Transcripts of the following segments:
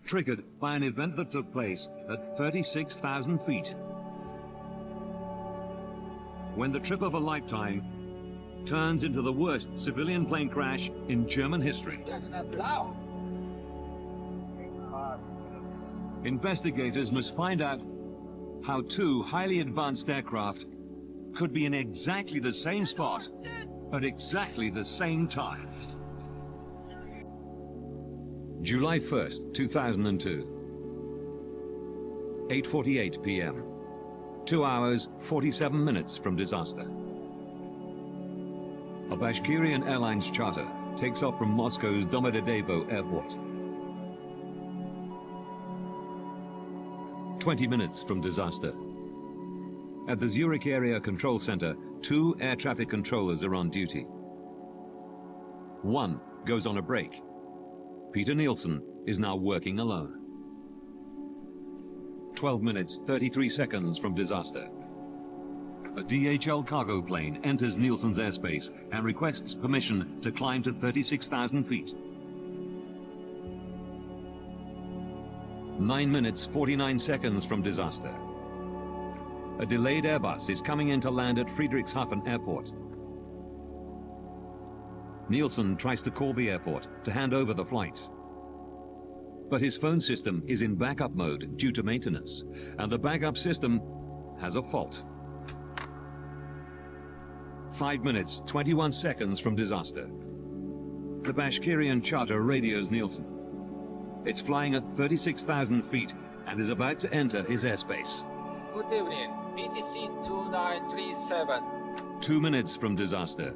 triggered by an event that took place at 36,000 feet. When the trip of a lifetime turns into the worst civilian plane crash in German history. Investigators must find out how two highly advanced aircraft could be in exactly the same spot at exactly the same time. July 1st, 2002. 8:48 p.m. 2 hours, 47 minutes from disaster. A Bashkirian Airlines charter takes off from Moscow's Domodedovo airport. 20 minutes from disaster. At the Zurich Area Control Center, 2 air traffic controllers are on duty. One goes on a break. Peter Nielsen is now working alone. 12 minutes, 33 seconds from disaster. A DHL cargo plane enters Nielsen's airspace and requests permission to climb to 36,000 feet. 9 minutes, 49 seconds from disaster. A delayed Airbus is coming in to land at Friedrichshafen Airport. Nielsen tries to call the airport to hand over the flight. But his phone system is in backup mode due to maintenance, and the backup system has a fault. 5 minutes, 21 seconds from disaster. The Bashkirian charter radios Nielsen. It's flying at 36,000 feet and is about to enter his airspace. Good evening, BTC 2937. 2 minutes from disaster.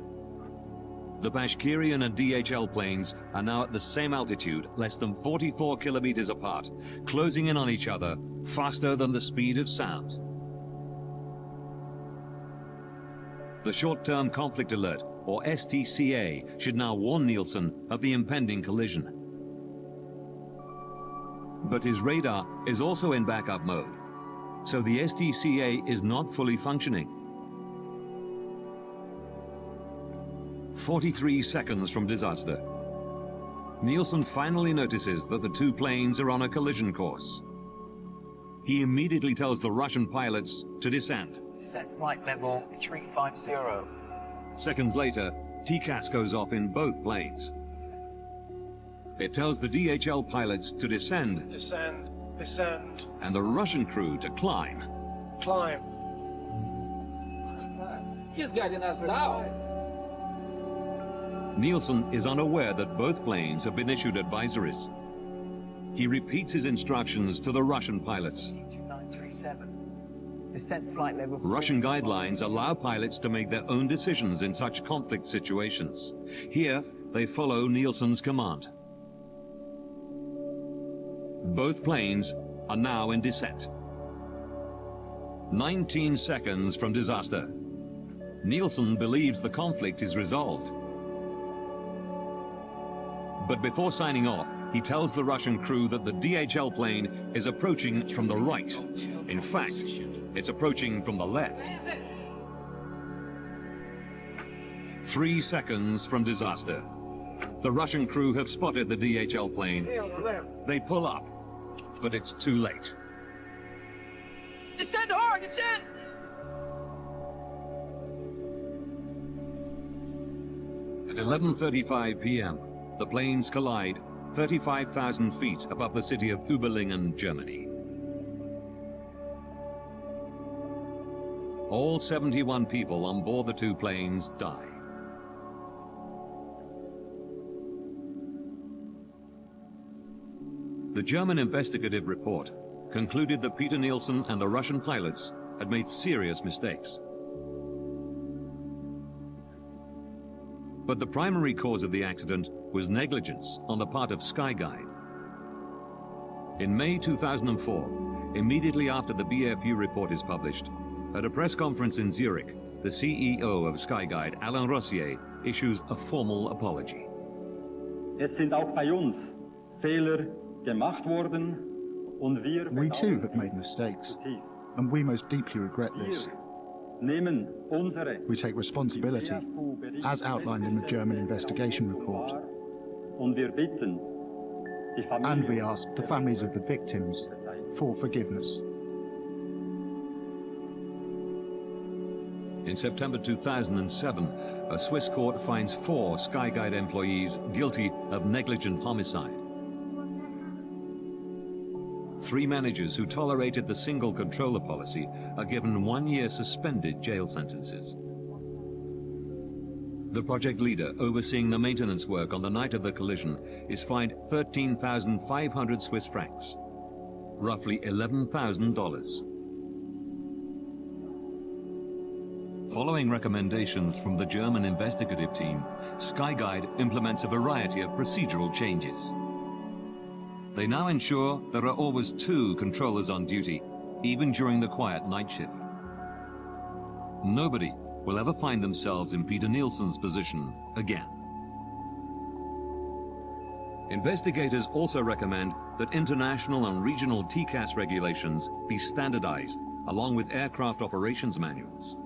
The Bashkirian and DHL planes are now at the same altitude, less than 44 kilometers apart, closing in on each other faster than the speed of sound. The Short-Term Conflict Alert, or STCA, should now warn Nielsen of the impending collision. But his radar is also in backup mode, so the STCA is not fully functioning. 43 seconds from disaster. Nielsen finally notices that the 2 planes are on a collision course. He immediately tells the Russian pilots to descend. Descent flight level 350. Seconds later, TCAS goes off in both planes. It tells the DHL pilots to descend. Descend, descend. And the Russian crew to climb. Climb. He's guiding us down. Nielsen is unaware that both planes have been issued advisories. He repeats his instructions to the Russian pilots. 2937. Descent flight level. Russian guidelines allow pilots to make their own decisions in such conflict situations. Here, they follow Nielsen's command. Both planes are now in descent. 19 seconds from disaster. Nielsen believes the conflict is resolved. But before signing off, he tells the Russian crew that the DHL plane is approaching from the right. In fact, it's approaching from the left. 3 seconds from disaster. The Russian crew have spotted the DHL plane. They pull up, but it's too late. Descend hard, descend! At 11:35 p.m., the planes collide 35,000 feet above the city of Überlingen, Germany. All 71 people on board the 2 planes die. The German investigative report concluded that Peter Nielsen and the Russian pilots had made serious mistakes. But the primary cause of the accident was negligence on the part of SkyGuide. In May 2004, immediately after the BFU report is published, at a press conference in Zurich, the CEO of SkyGuide, Alain Rossier, issues a formal apology. Es sind auch bei uns Fehler gemacht worden und wir We too have made mistakes, and we most deeply regret this. We take responsibility, as outlined in the German investigation report. Und wir bitten, And we asked the families of the victims for forgiveness. In September 2007, a Swiss court finds 4 Skyguide employees guilty of negligent homicide. 3 managers who tolerated the single controller policy are given 1-year suspended jail sentences. The project leader overseeing the maintenance work on the night of the collision is fined 13,500 Swiss francs, roughly $11,000. Following recommendations from the German investigative team, Skyguide implements a variety of procedural changes. They now ensure there are always 2 controllers on duty, even during the quiet night shift. Nobody will ever find themselves in Peter Nielsen's position again. Investigators also recommend that international and regional TCAS regulations be standardized, along with aircraft operations manuals.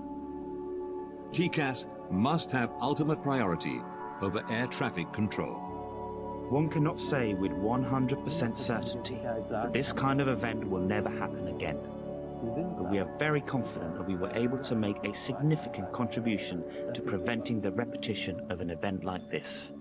TCAS must have ultimate priority over air traffic control. One cannot say with 100% certainty that this kind of event will never happen again. But we are very confident that we were able to make a significant contribution to preventing the repetition of an event like this.